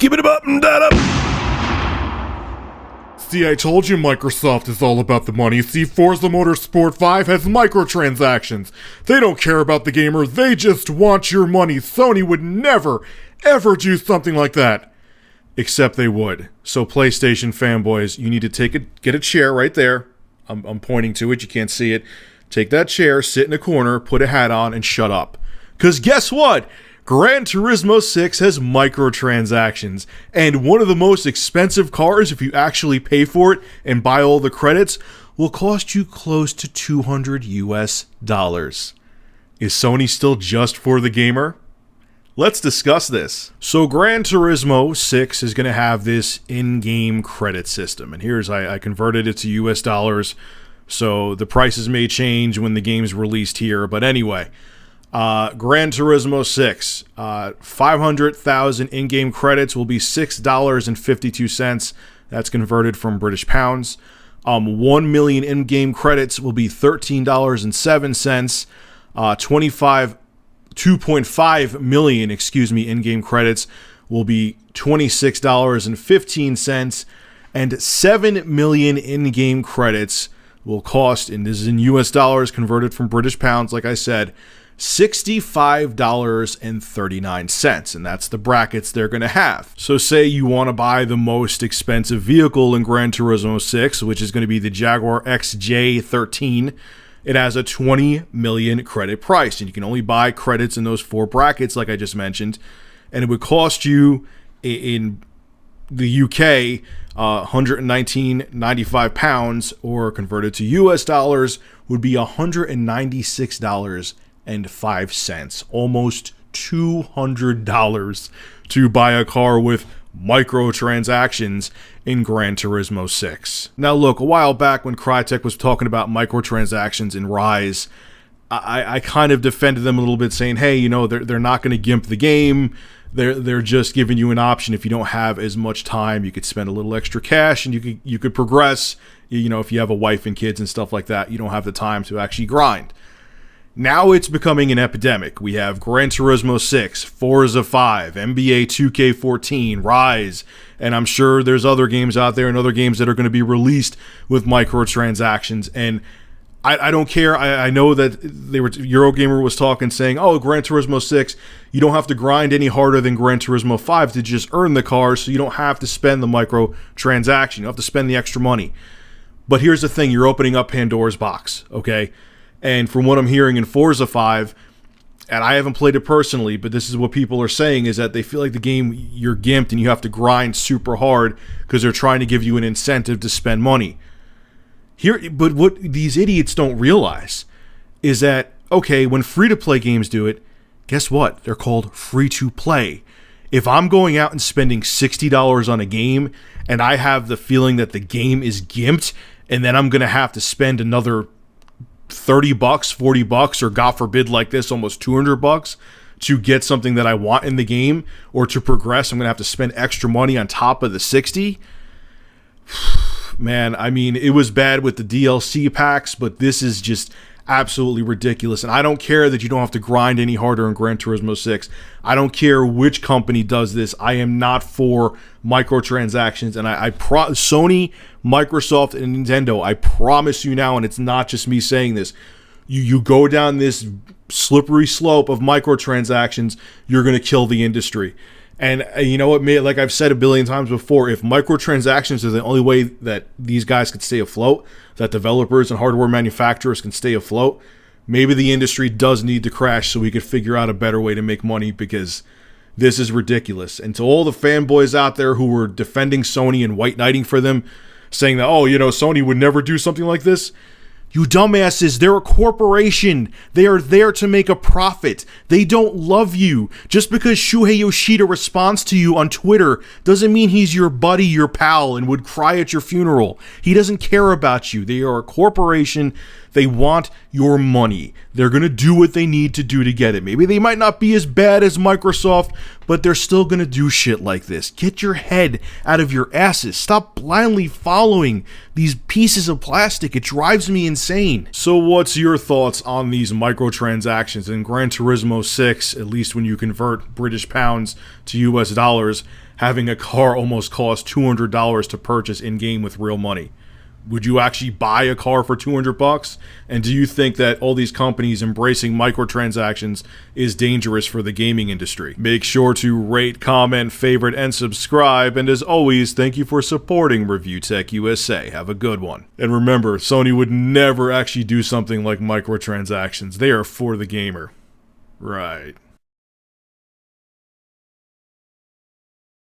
Skip it up and that up. See, I told you Microsoft is all about the money. See, Forza Motorsport 5 has microtransactions. They don't care about the gamer, they just want your money. Sony would never, ever do something like that. Except they would. So PlayStation fanboys, you need to get a chair right there. I'm pointing to it, you can't see it. Take that chair, sit in a corner, put a hat on, and shut up. Because guess what? Gran Turismo 6 has microtransactions, and one of the most expensive cars, if you actually pay for it and buy all the credits, will cost you close to $200 US. Is Sony still just for the gamer? Let's discuss this. So Gran Turismo 6 is going to have this in-game credit system, and here's, I converted it to US dollars, so the prices may change when the game's released here, but anyway. Gran Turismo 6, 500,000 in-game credits will be $6.52. That's converted from British pounds. 1 million in-game credits will be $13.07. 2.5 million, in-game credits will be $26.15. And 7 million in-game credits will cost, and this is in US dollars converted from British pounds, like I said, $65.39, and that's the brackets they're going to have. So say you want to buy the most expensive vehicle in Gran Turismo 6, which is going to be the Jaguar XJ13. It has a 20 million credit price, and you can only buy credits in those 4 brackets, like I just mentioned, and it would cost you in the UK 119.95 pounds, or converted to US dollars would be $196.05, almost $200 to buy a car with microtransactions in Gran Turismo 6. Now look, a while back when Crytek was talking about microtransactions in Rise, I kind of defended them a little bit, saying, hey, you know, they're not going to gimp the game. They're just giving you an option. If you don't have as much time, you could spend a little extra cash and you could progress. You know, if you have a wife and kids and stuff like that, you don't have the time to actually grind. Now it's becoming an epidemic. We have Gran Turismo 6, Forza 5, NBA 2K14, Rise, and I'm sure there's other games out there and other games that are going to be released with microtransactions. And I don't care. I know that Eurogamer was talking, saying, oh, Gran Turismo 6, you don't have to grind any harder than Gran Turismo 5 to just earn the cars, so you don't have to spend the microtransaction. You don't have to spend the extra money. But here's the thing. You're opening up Pandora's box, okay? And from what I'm hearing in Forza 5, and I haven't played it personally, but this is what people are saying, is that they feel like the game, you're gimped and you have to grind super hard because they're trying to give you an incentive to spend money. But what these idiots don't realize is that, okay, when free-to-play games do it, guess what? They're called free-to-play. If I'm going out and spending $60 on a game and I have the feeling that the game is gimped and then I'm going to have to spend another $30, $40, or God forbid like this, almost $200 to get something that I want in the game, or to progress, I'm going to have to spend extra money on top of the 60. Man, I mean, it was bad with the DLC packs, but this is just absolutely ridiculous. And I don't care that you don't have to grind any harder in Gran Turismo 6. I don't care which company does this. I am not for microtransactions. And Sony, Microsoft, and Nintendo, I promise you now, and it's not just me saying this, you go down this slippery slope of microtransactions, you're going to kill the industry. And you know what, like I've said a billion times before, if microtransactions are the only way that these guys could stay afloat, that developers and hardware manufacturers can stay afloat, maybe the industry does need to crash so we could figure out a better way to make money, because this is ridiculous. And to all the fanboys out there who were defending Sony and white knighting for them, saying that, oh, you know, Sony would never do something like this, you dumbasses, they're a corporation. They are there to make a profit. They don't love you. Just because Shuhei Yoshida responds to you on Twitter doesn't mean he's your buddy, your pal, and would cry at your funeral. He doesn't care about you. They are a corporation. They want your money. They're going to do what they need to do to get it. Maybe they might not be as bad as Microsoft, but they're still going to do shit like this. Get your head out of your asses. Stop blindly following these pieces of plastic. It drives me insane. So what's your thoughts on these microtransactions in Gran Turismo 6, at least when you convert British pounds to US dollars? having a car almost cost $200 to purchase in-game with real money? Would you actually buy a car for $200? And do you think that all these companies embracing microtransactions is dangerous for the gaming industry? Make sure to rate, comment, favorite, and subscribe. And as always, thank you for supporting Review Tech USA. Have a good one. And remember, Sony would never actually do something like microtransactions. They are for the gamer. Right.